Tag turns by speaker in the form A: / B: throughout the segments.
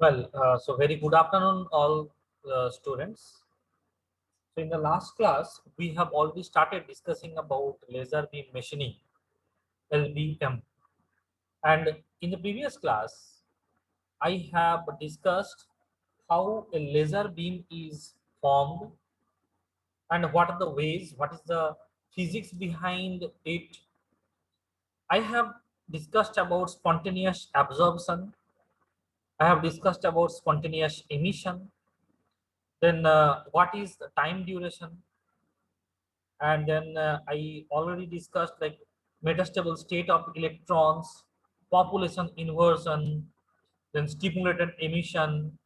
A: So very good afternoon, all students. So in the last class, we have already started discussing about laser beam machining, LBM. And in the previous class, I have discussed how a laser beam is formed and what are the ways, what is the physics behind it. I have discussed about spontaneous absorption. I have discussed about spontaneous emission. Then what is the time duration? And then I already discussed like metastable state of electrons, population inversion, then stimulated emission,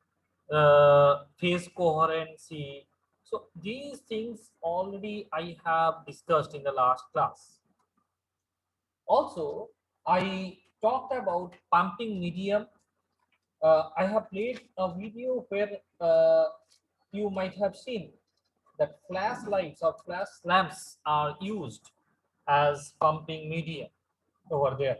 A: phase coherency. So these things already I have discussed in the last class. Also, I talked about pumping medium. I have played a video where you might have seen that flash lights or flash lamps are used as pumping medium over there.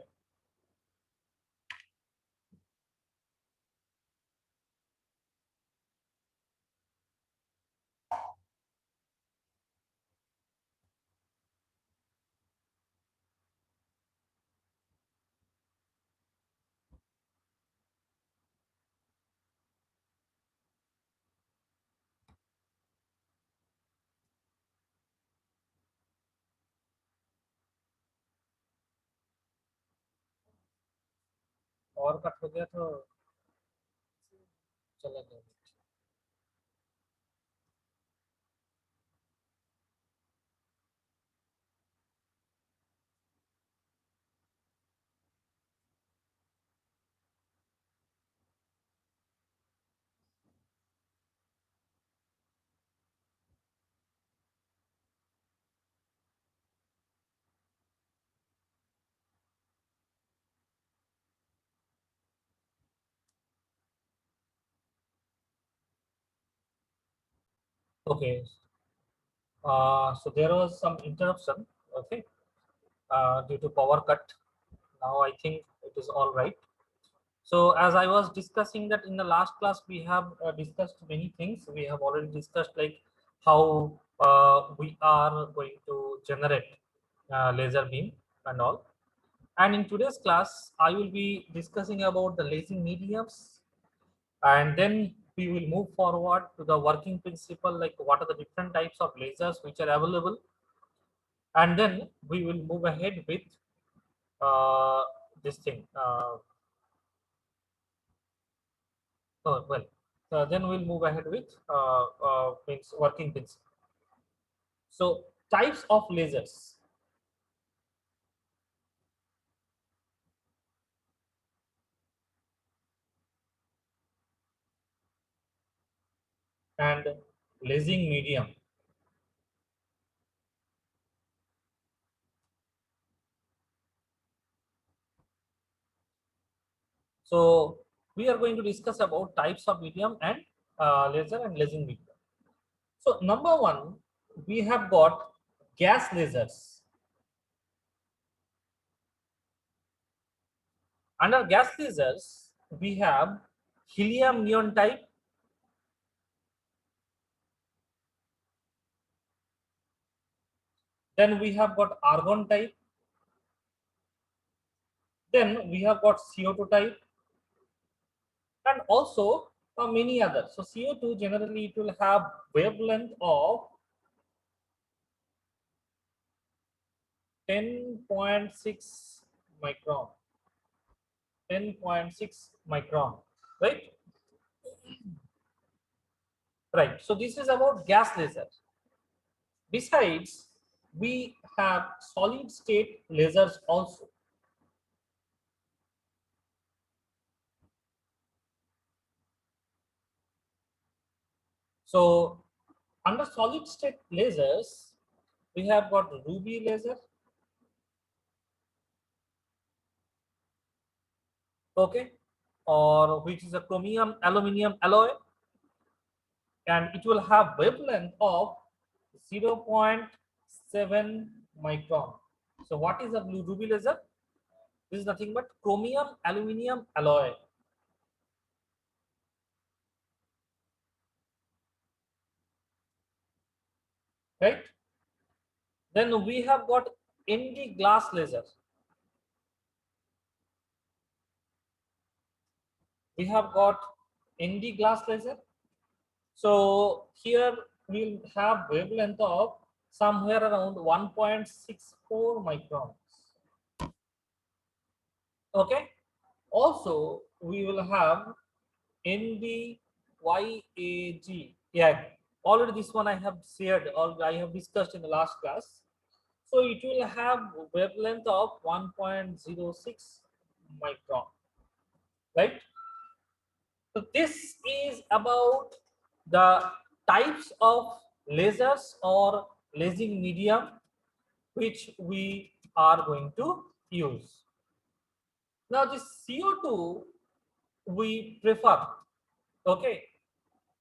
A: और cut हो गया तो चला गया. Okay, so there was some interruption. Okay, due to power cut. Now I think it is all right. So as I was discussing that in the last class, we have discussed many things. We have already discussed like how we are going to generate laser beam and all. And in today's class, I will be discussing about the lasing mediums, and then we will move forward to the working principle, like what are the different types of lasers which are available, and then we will move ahead with uh, this thing. Oh, well, then we'll move ahead with working principle. So types of lasers and lasing medium. So we are going to discuss about types of medium and laser and lasing medium. So number one, we have got gas lasers. Under gas lasers, we have helium neon type, then we have got argon type, then we have got CO2 type, and also many others. So CO2 generally it will have wavelength of 10.6 micron, 10.6 micron, right? Right. So this is about gas laser. Besides, we have solid state lasers also. So under solid state lasers, we have got ruby laser, okay, or which is a chromium aluminum alloy, and it will have wavelength of 0.7 micron. So what is a blue ruby laser? This is nothing but chromium aluminum alloy. right? Then we have got ND glass laser. We have got ND glass laser. So here we'll have wavelength of somewhere around 1.64 microns. Okay. Also, we will have NDYAG. Yeah, already this one I have shared or I have discussed in the last class. So it will have wavelength of 1.06 micron, right? So this is about the types of lasers or lasing medium which we are going to use. Now this CO2 we prefer, okay,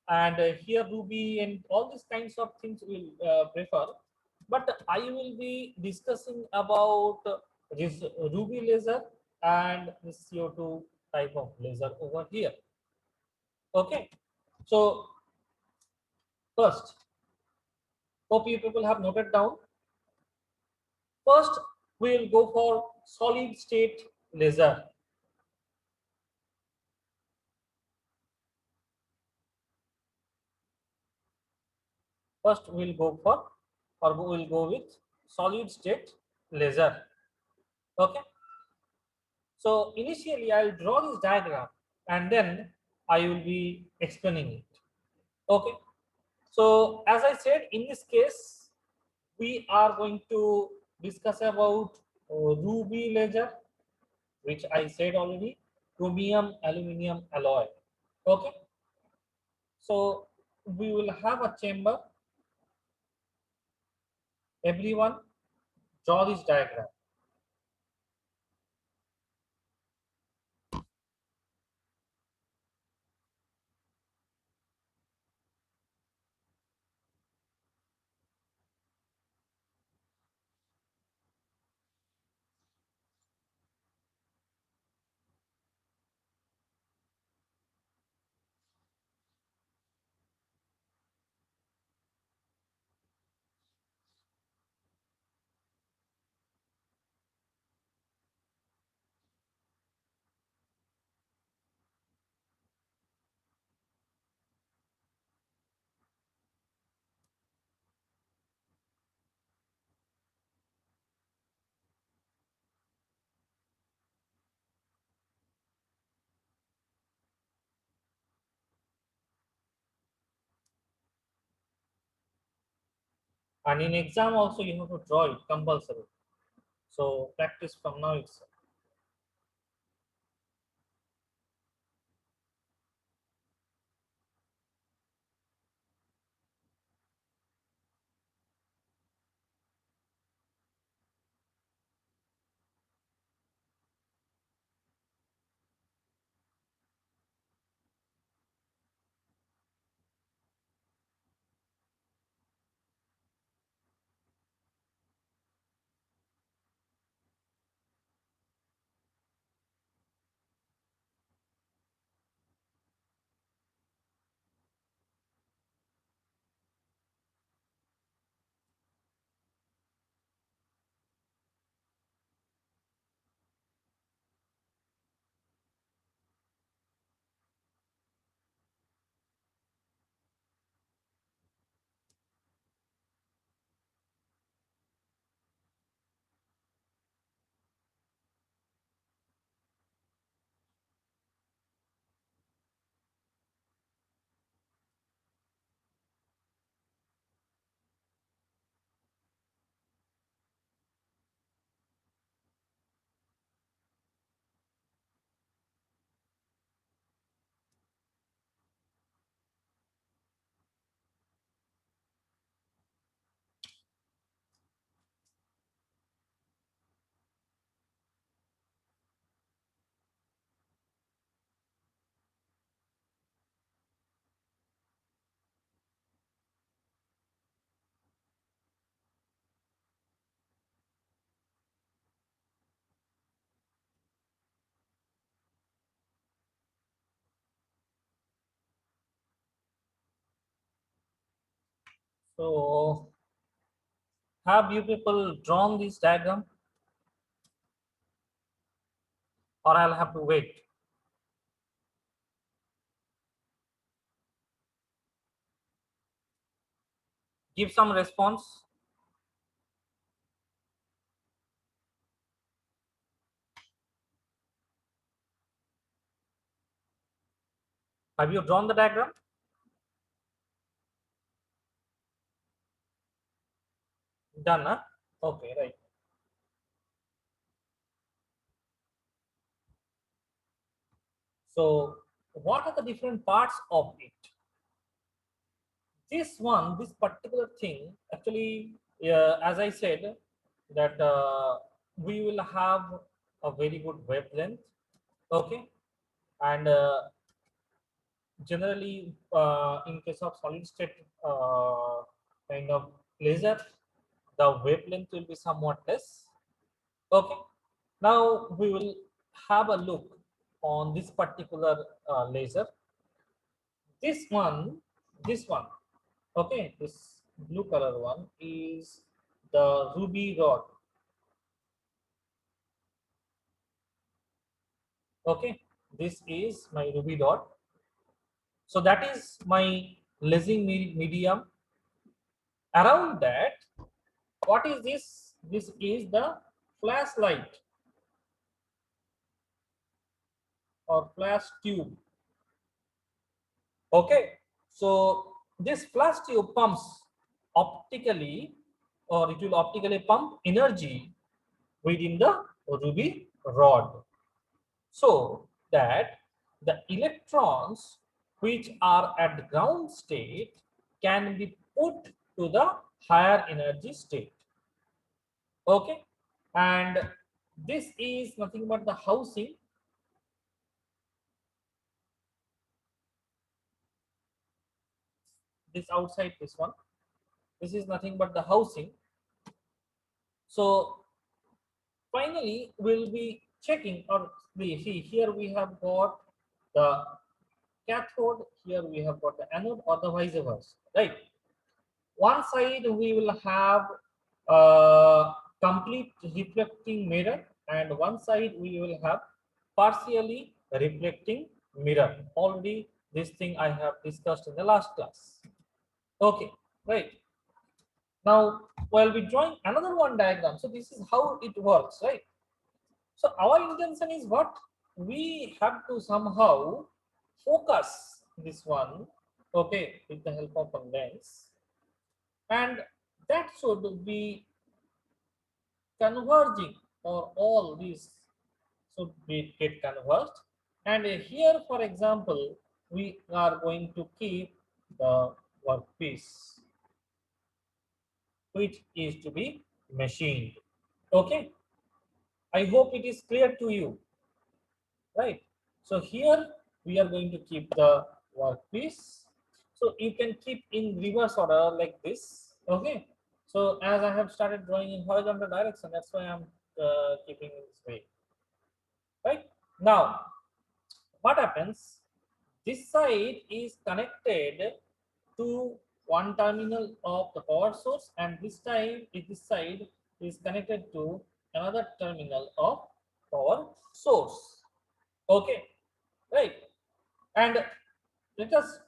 A: and here Ruby and all these kinds of things will prefer, but I will be discussing about this Ruby laser and the CO2 type of laser over here. Okay, so first, hope you people have noted down. First, we will go for solid state laser. First, we'll go for or we'll go with solid state laser. Okay. So initially, I'll draw this diagram and then I will be explaining it. Okay. So as I said, in this case, we are going to discuss about ruby laser, which I said already, chromium aluminum alloy. Okay. So we will have a chamber. Everyone, draw this diagram. And in exam also you have to draw it compulsory. So practice from now itself. So Have you people drawn this diagram, or I'll have to wait? Give some response. Have you drawn the diagram? Done, huh? Okay, right. So what are the different parts of it? This particular thing, actually, as I said, that we will have a very good wavelength, okay, and generally in case of solid state kind of laser, the wavelength will be somewhat less, okay. Now we will have a look on this particular laser. This one, this one, okay, this blue color one is the ruby rod. Okay, this is my ruby rod. So that is my lasing medium. Around that, what is this? This is the flashlight or flash tube. Okay, so this flash tube pumps optically, or it will optically pump energy within the ruby rod, so that the electrons which are at ground state can be put to the higher energy state. Okay, and this is nothing but the housing. This outside, this one, this is nothing but the housing. So finally we'll be checking, or we see here we have got the cathode, here we have got the anode, or the vice versa, right? One side we will have a complete reflecting mirror, and one side we will have partially reflecting mirror. Already this thing I have discussed in the last class. Okay, right. Now we'll be drawing another one diagram. So this is how it works, right? So our intention is what? We have to somehow focus this one, okay, with the help of a lens, and that should be converging, or all these should be get converged. And here, for example, we are going to keep the workpiece, which is to be machined. Okay, I hope it is clear to you, right? So here we are going to keep the workpiece. So you can keep in reverse order like this. Okay. So as I have started drawing in horizontal direction, that's why I'm keeping in this way. Right now, what happens? This side is connected to one terminal of the power source, and this side is connected to another terminal of power source. Okay, right. And let us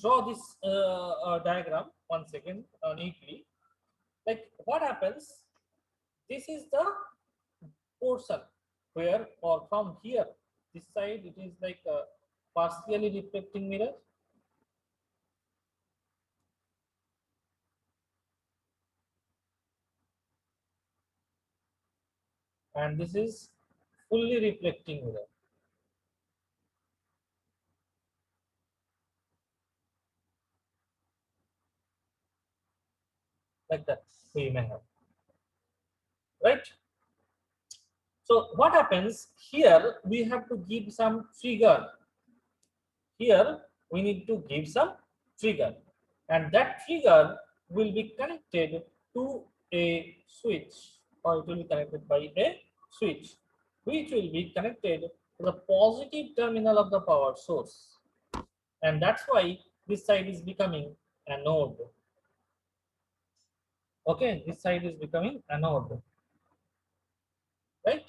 A: draw this diagram once again neatly. Like what happens? This is the portion where, or from here, this side it is like a partially reflecting mirror, and this is fully reflecting mirror, like that we may have, right? So what happens here? We have to give some trigger. Here we need to give some trigger, and that trigger will be connected to a switch, or it will be connected by a switch, which will be connected to the positive terminal of the power source, and that's why this side is becoming a node. Okay, this side is becoming anode, right?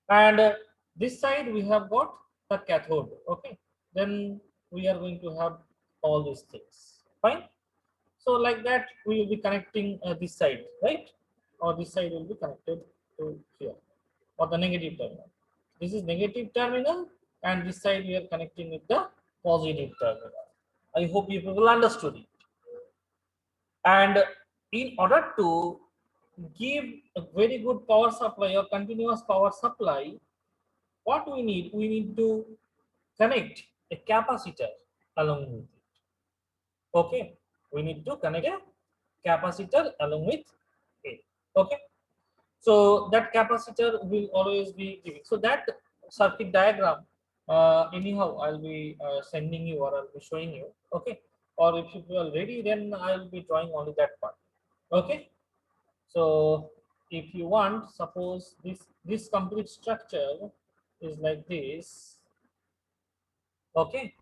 A: And this side we have got the cathode. Okay, then we are going to have all these things. Fine. So like that, we will be connecting this side, right? Or this side will be connected to here, or the negative terminal. This is negative terminal, and this side we are connecting with the positive terminal. I hope you people understood it. And in order to give a very good power supply or continuous power supply, what we need? We need to connect a capacitor along with it. Okay, we need to connect a capacitor along with it. Okay, so that capacitor will always be giving. So that circuit diagram, anyhow, I'll be sending you or I'll be showing you. Okay, or if you are ready, then I'll be drawing only that part. Okay, so if you want, suppose this complete structure is like this. Okay,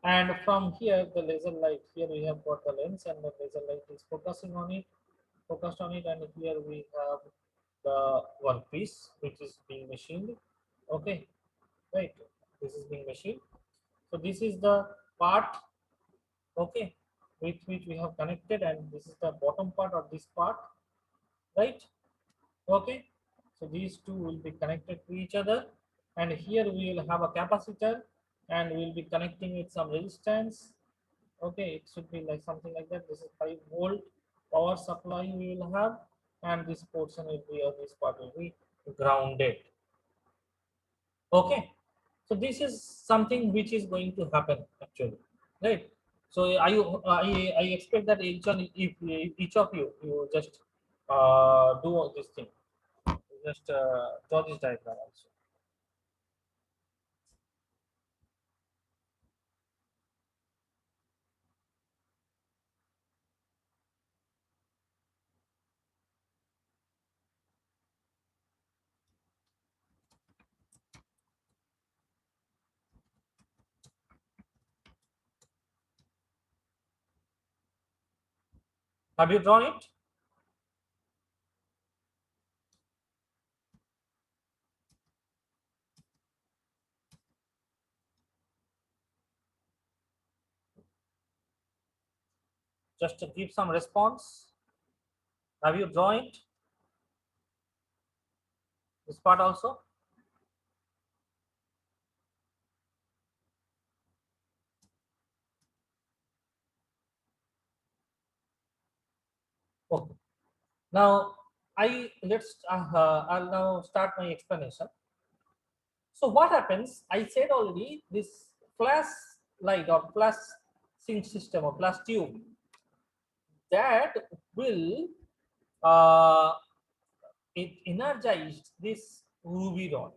A: and from here the laser light, here we have got the lens and the laser light is focused on it, and here we have the one piece which is being machined. Okay, right, this is being machined. So this is the part, okay, with which we have connected, and this is the bottom part of this part, right? Okay, so these two will be connected to each other, and here we will have a capacitor, and we will be connecting with some resistance. Okay, it should be like something like that. This is 5 volt power supply we will have, and this portion will be, or this part will be grounded. Okay, so this is something which is going to happen actually, right? So I expect that if each of you just do all this thing, just draw this diagram also. Have you drawn it? Just to give some response. Have you drawn it? This part also. Okay. Now I'll now start my explanation. So what happens? I said already, this flash light or flash sync system or flash tube, that will uh, it energized this ruby rod,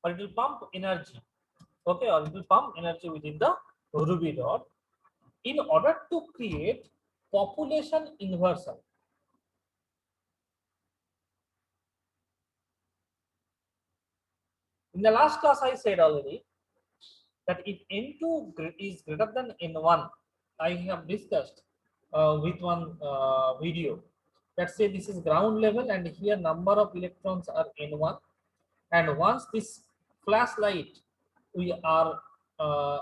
A: or it will pump energy. Okay, or it will pump energy within the ruby rod in order to create population inversion. In the last class, I said already that if N2 is greater than N1, I have discussed with one video. Let's say this is ground level, and here number of electrons are N1, and once this flashlight we are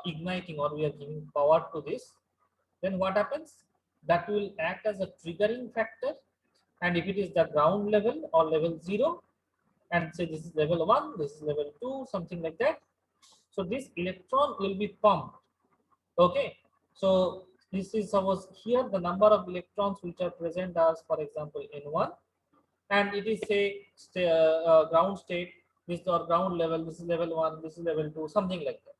A: igniting, or we are giving power to this, then what happens? That will act as a triggering factor, and if it is the ground level or level 0, and say this is level 1, this is level 2, something like that, so this electron will be pumped. Okay, so this is suppose here the number of electrons which are present as, for example, N1, and it is say ground state, this is our ground level, this is level 1, this is level 2, something like that.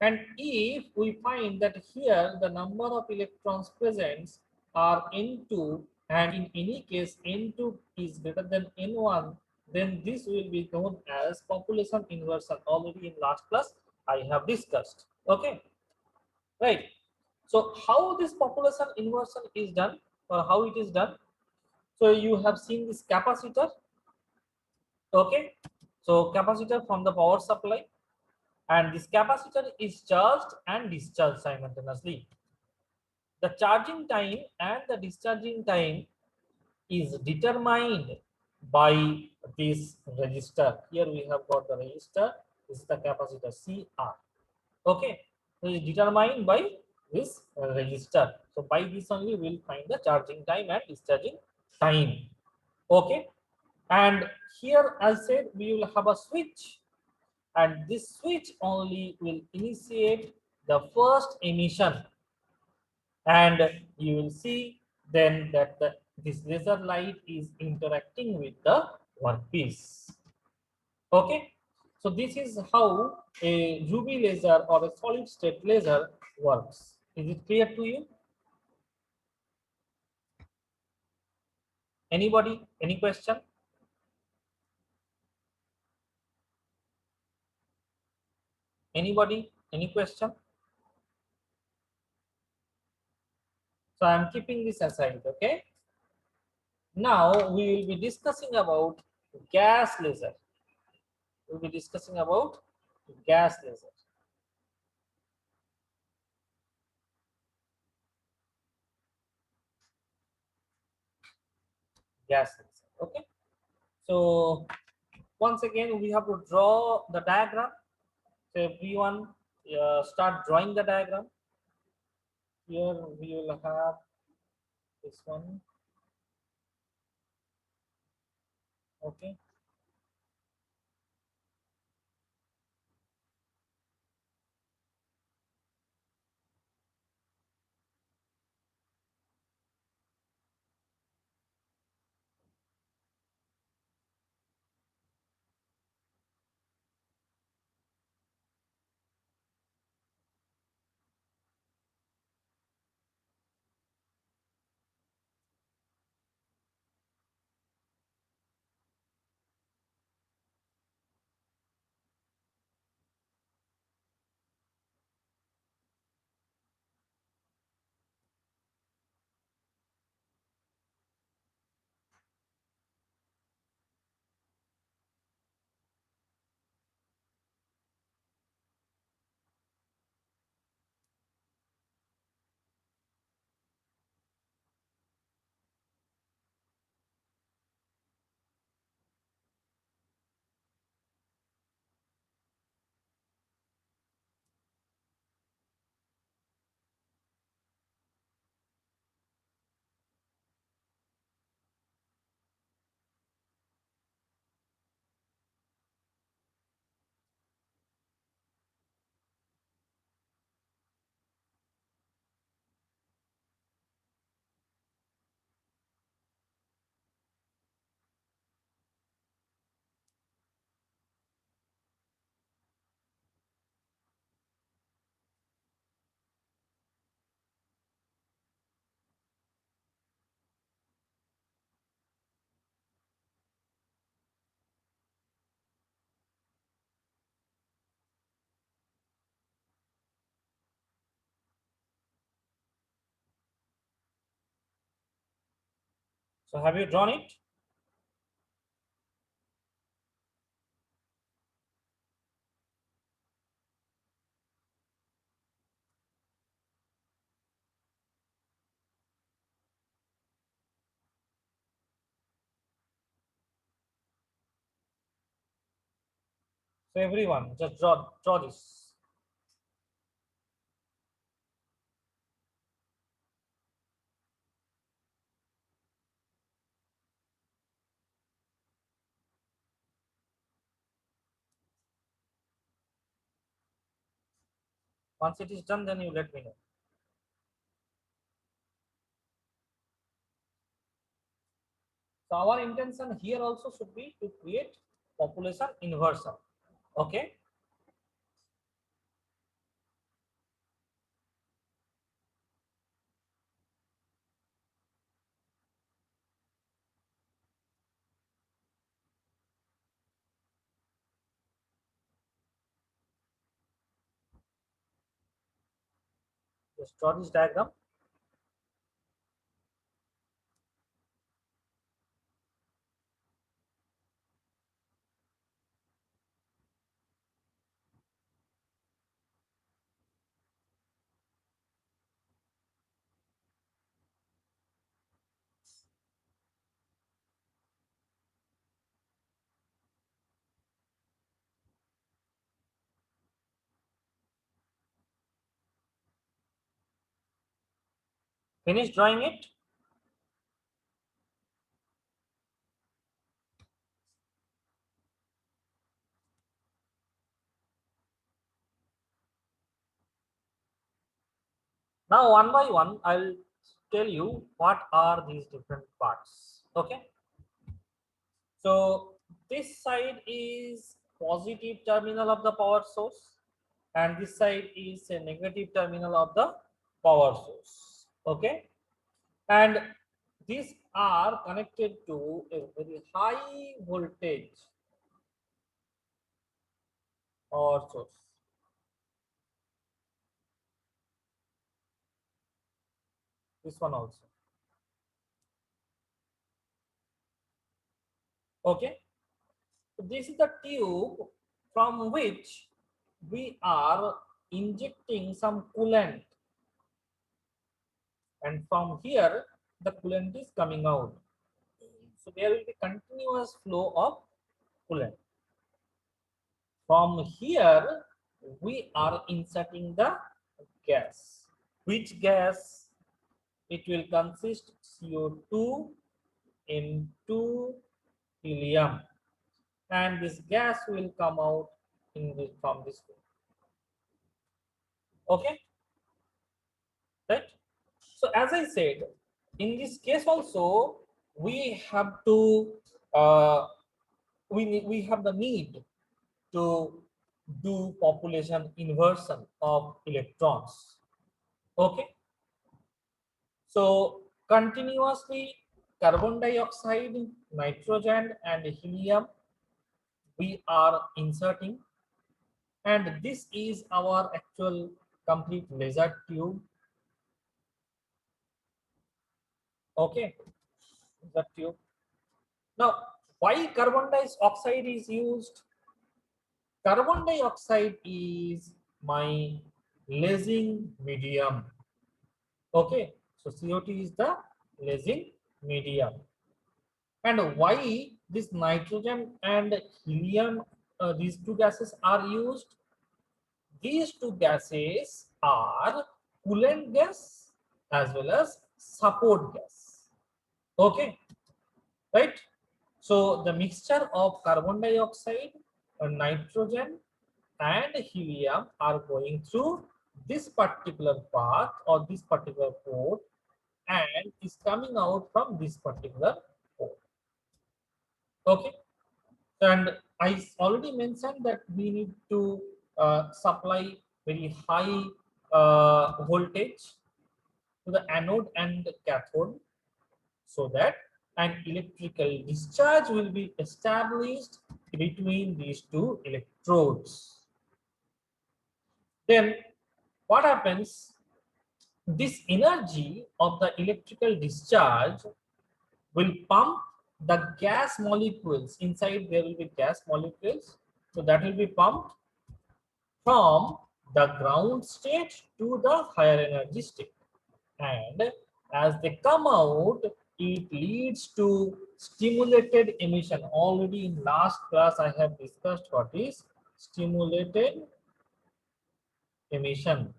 A: And if we find that here the number of electrons present are N2, and in any case N2 is greater than N1, then this will be known as population inversion. Already in last class I have discussed. Okay, right. So how this population inversion is done, or how it is done? So you have seen this capacitor. Okay, so capacitor from the power supply, and this capacitor is charged and discharged simultaneously. The charging time and the discharging time is determined by this resistor. Here we have got the resistor. This is the capacitor CR. Okay, so it's determined by this resistor. So by this only we will find the charging time and discharging time. Okay, and here I said we will have a switch, and this switch only will initiate the first emission, and you will see then that this laser light is interacting with the workpiece. Okay, so this is how a UV laser or a solid state laser works. Is it clear to you? Anybody? Any question? Anybody? Any question? So I'm keeping this aside. Okay. Now we will be discussing about gas laser. We'll be discussing about gas laser. Gas laser. Okay. So once again, we have to draw the diagram. So everyone start drawing the diagram. Here we will have this one. Okay. So have you drawn it? So everyone just draw this. Once it is done, then you let me know. So our intention here also should be to create population inversion. Okay. Just draw this diagram. Finish drawing it. Now, one by one, I'll tell you what are these different parts. Okay. So this side is positive terminal of the power source, and this side is a negative terminal of the power source. Okay. And these are connected to a very high voltage power source. This one also. Okay. So this is the tube from which we are injecting some coolant, and from here the coolant is coming out. So there will be continuous flow of coolant. From here we are inserting the gas. Which gas? It will consist CO2 into helium, and this gas will come out in this, from this way. Okay, right? So as I said, in this case also we have to we have the need to do population inversion of electrons. Okay, so continuously carbon dioxide, nitrogen, and helium we are inserting, and this is our actual complete laser tube. Okay, laser tube. Now, why carbon dioxide is used? Carbon dioxide is my lasing medium. Okay, so CO2 is the lasing medium. And why this nitrogen and helium, these two gases are used? These two gases are coolant gas as well as support gas. Okay, right? So the mixture of carbon dioxide, nitrogen, and helium are going through this particular path or this particular port, and is coming out from this particular port. Okay, and I already mentioned that we need to supply very high voltage to the anode and cathode, so that an electrical discharge will be established between these two electrodes. Then what happens? This energy of the electrical discharge will pump the gas molecules. Inside there will be gas molecules, so that will be pumped from the ground state to the higher energy state, and as they come out it leads to stimulated emission. Already in last class I have discussed what is stimulated emission.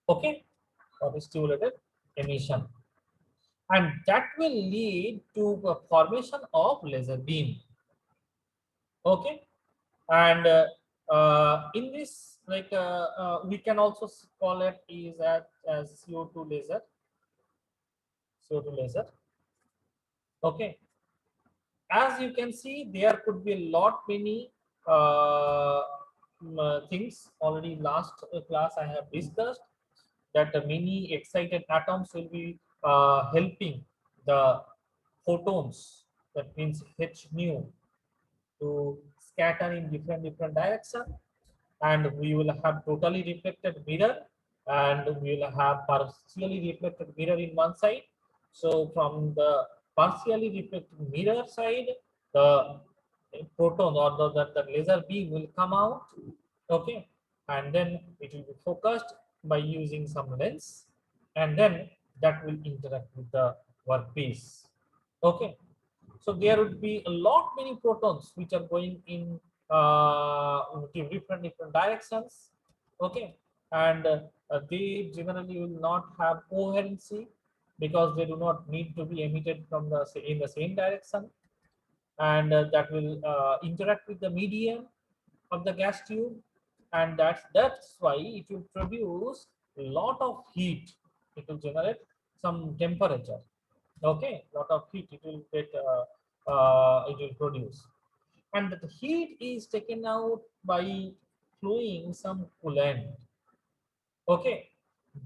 A: Okay, what is stimulated emission, and that will lead to the formation of laser beam. Okay, and in this, like we can also call it is as CO2 laser. CO2 laser. Okay, as you can see, there could be a lot many things. Already last class I have discussed that the many excited atoms will be helping the photons, that means h nu, to scatter in different direction, and we will have totally reflected mirror, and we will have partially reflected mirror in one side. So from the partially reflected mirror side, the proton or the laser beam will come out. Okay, and then it will be focused by using some lens, and then that will interact with the workpiece. Okay, so there would be a lot many protons which are going in different directions. Okay, and they generally will not have coherency because they do not need to be emitted from in the same direction, and that will interact with the medium of the gas tube, and that's why it will produce a lot of heat. It will generate some temperature. Okay, lot of heat it will get it will produce, and the heat is taken out by flowing some coolant. Okay,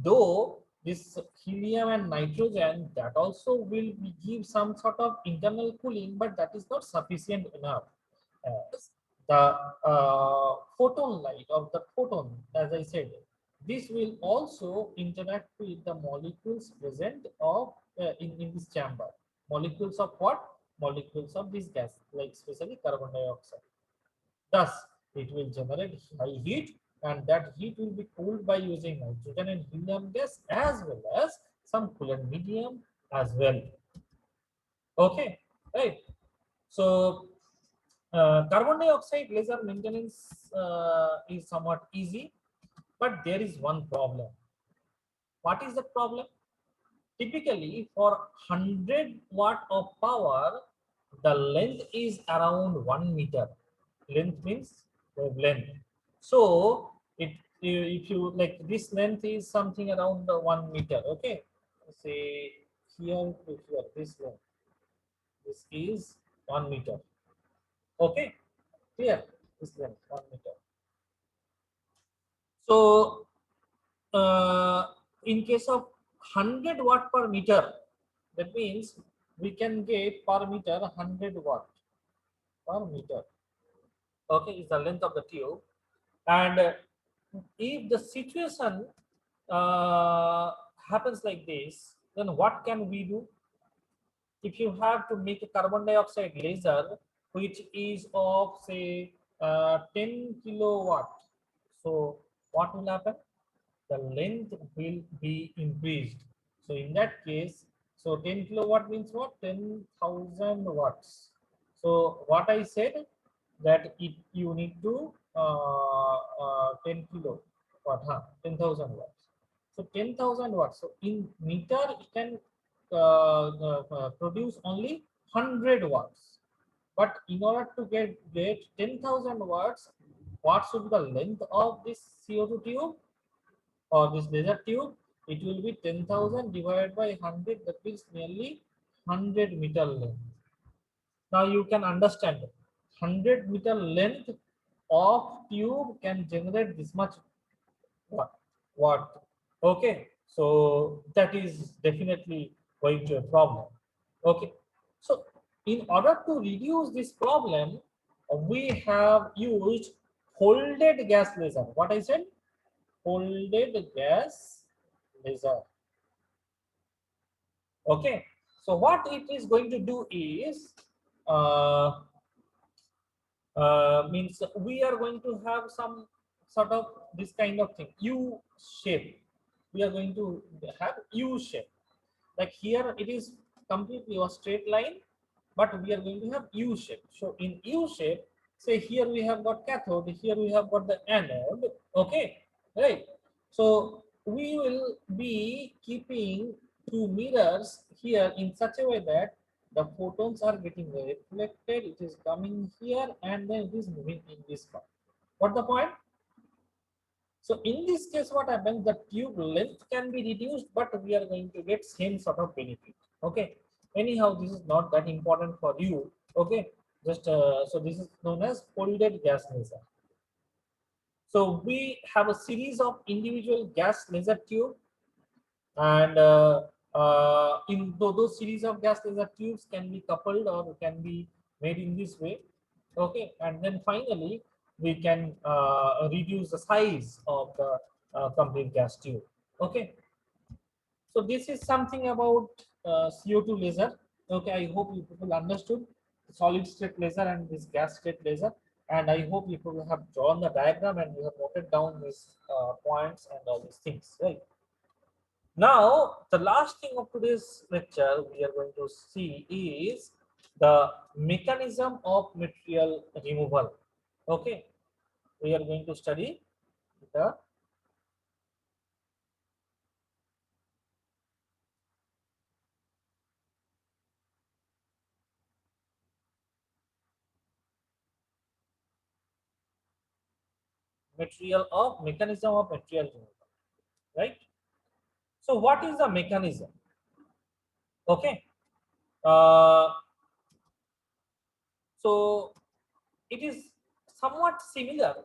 A: though this helium and nitrogen, that also will give some sort of internal cooling, but that is not sufficient enough. As the photon light of the photon, as I said, this will also interact with the molecules present of in this chamber. Molecules of what? Molecules of this gas, like especially carbon dioxide. Thus, it will generate high heat, and that heat will be cooled by using nitrogen and helium gas as well as some coolant medium as well. Okay, right. So, carbon dioxide laser maintenance is somewhat easy, but there is one problem. What is the problem? Typically, for 100 watt of power, the length is around 1 meter. Length means wavelength. So, if you like this length is something around 1 meter. Okay, say here to here, this length. This is 1 meter. Okay, clear? This length 1 meter. So, uh, in case of 100 watt per meter, that means we can get per meter 100 watt per meter. Okay, is the length of the tube. And if the situation uh, happens like this, then what can we do? If you have to make a carbon dioxide laser, which is of say 10 kilowatt, so what will happen? The length will be increased. So in that case, so 10 kilowatt means what? 10,000 watts. So what I said, that if you need to 10 kilowatt, huh? 10,000 watts. So 10,000 watts. So in meter, it can produce only 100 watts. But in order to get 10,000 watts, what should be the length of this CO2 tube or this laser tube? It will be 10,000 divided by 100, that means nearly 100-meter length. Now you can understand 100-meter length of tube can generate this much what. Okay, so that is definitely going to a problem. Okay, so in order to reduce this problem, we have used folded gas laser. What I said? Folded gas laser. Okay, so what it is going to do is uh, means we are going to have some sort of this kind of thing, U shape. We are going to have U shape. Like here it is completely a straight line, but we are going to have U shape. So in U shape, say here we have got cathode, here we have got the anode. Okay, right. So we will be keeping two mirrors here in such a way that the photons are getting reflected, it is coming here, and then it is moving in this part. What the point? So in this case, what happens, the tube length can be reduced, but we are going to get same sort of benefit. Okay, anyhow, this is not that important for you. Okay, just so this is known as folded gas laser. So we have a series of individual gas laser tube, and in those series of gas laser tubes can be coupled or can be made in this way. Okay, and then finally we can reduce the size of the complete gas tube. Okay, so this is something about CO2 laser. Okay, I hope you people understood solid state laser and this gas state laser, and I hope you people have drawn the diagram and you have noted down these points and all these things, right? Now, the last thing of today's lecture we are going to see is the mechanism of material removal. Okay, we are going to study the mechanism of material removal, right? So what is the mechanism? Okay. Uh, so it is somewhat similar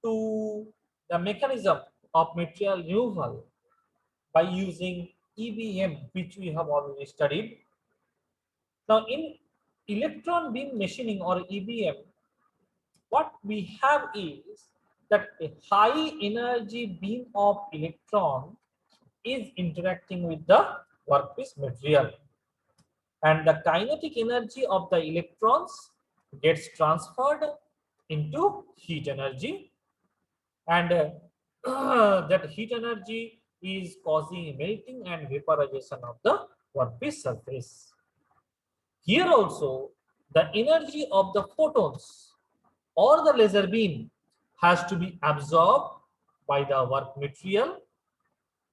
A: to the mechanism of material removal by using EBM, which we have already studied. Now, in electron beam machining or EBM, what we have is that a high energy beam of electron is interacting with the workpiece material, and the kinetic energy of the electrons gets transferred into heat energy, and that heat energy is causing melting and vaporization of the workpiece surface. Here also, the energy of the photons or the laser beam has to be absorbed by the work material,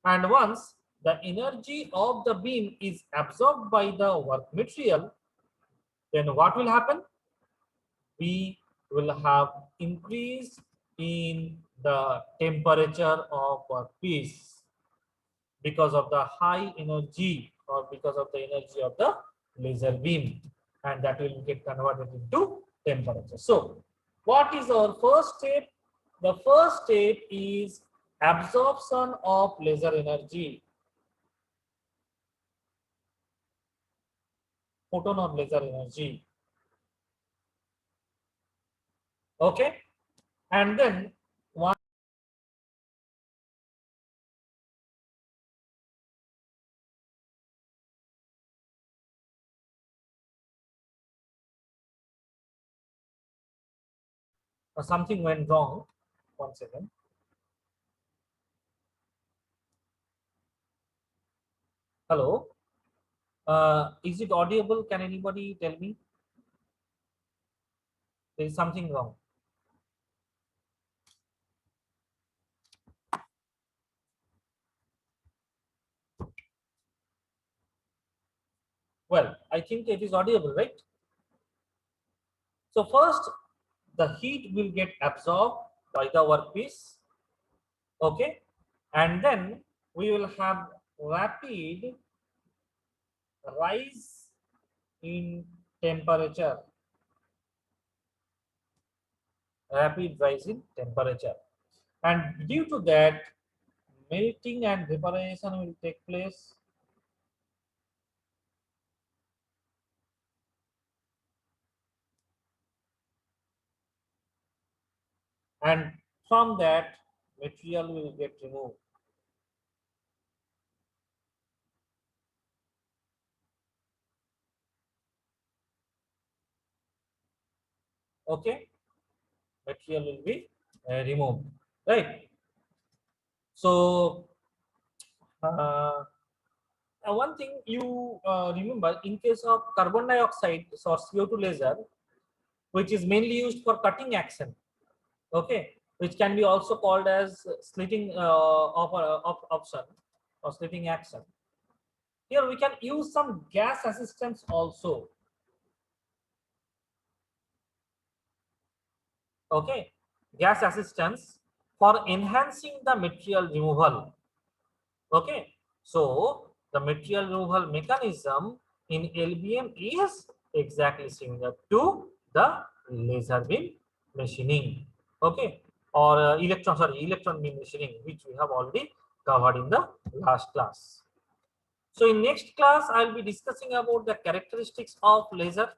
A: and once the energy of the beam is absorbed by the work material, then what will happen? We will have increase in the temperature of workpiece because of the high energy or because of the energy of the laser beam, and that will get converted into temperature. So what is our first step? The first step is absorption of laser energy, photon or laser energy. Okay, and then one something went wrong. 1 second. Hello. Is it audible? Can anybody tell me? There is something wrong. Well, I think it is audible, right? So first, the heat will get absorbed by the workpiece. Okay, and then we will have rapid rise in temperature. Rapid rise in temperature, and due to that, melting and vaporization will take place. And from that, material will get removed. Okay, material will be removed, right? So one thing you remember, in case of carbon dioxide or CO2 laser, which is mainly used for cutting action, okay, which can be also called as slitting of option or slitting action. Here we can use some gas assistance also. Okay, gas assistance for enhancing the material removal. Okay, so the material removal mechanism in LBM is exactly similar to the laser beam machining. Okay, or electron beam machining, which we have already covered in the last class. So in next class, I'll be discussing about the characteristics of laser,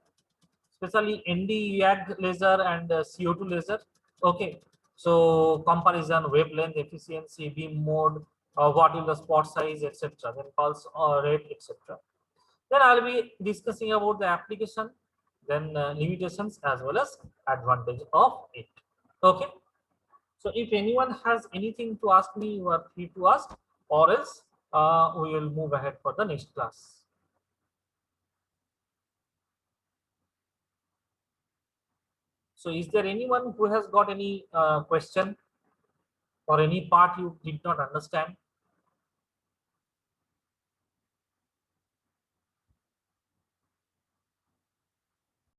A: especially ND-YAG laser and CO2 laser. Okay, so comparison, wavelength, efficiency, beam mode, what is the spot size, etc. Then pulse rate, etc. Then I'll be discussing about the application, then limitations as well as advantage of it. Okay. So if anyone has anything to ask me, you are free to ask, or else we will move ahead for the next class. So is there anyone who has got any question or any part you did not understand?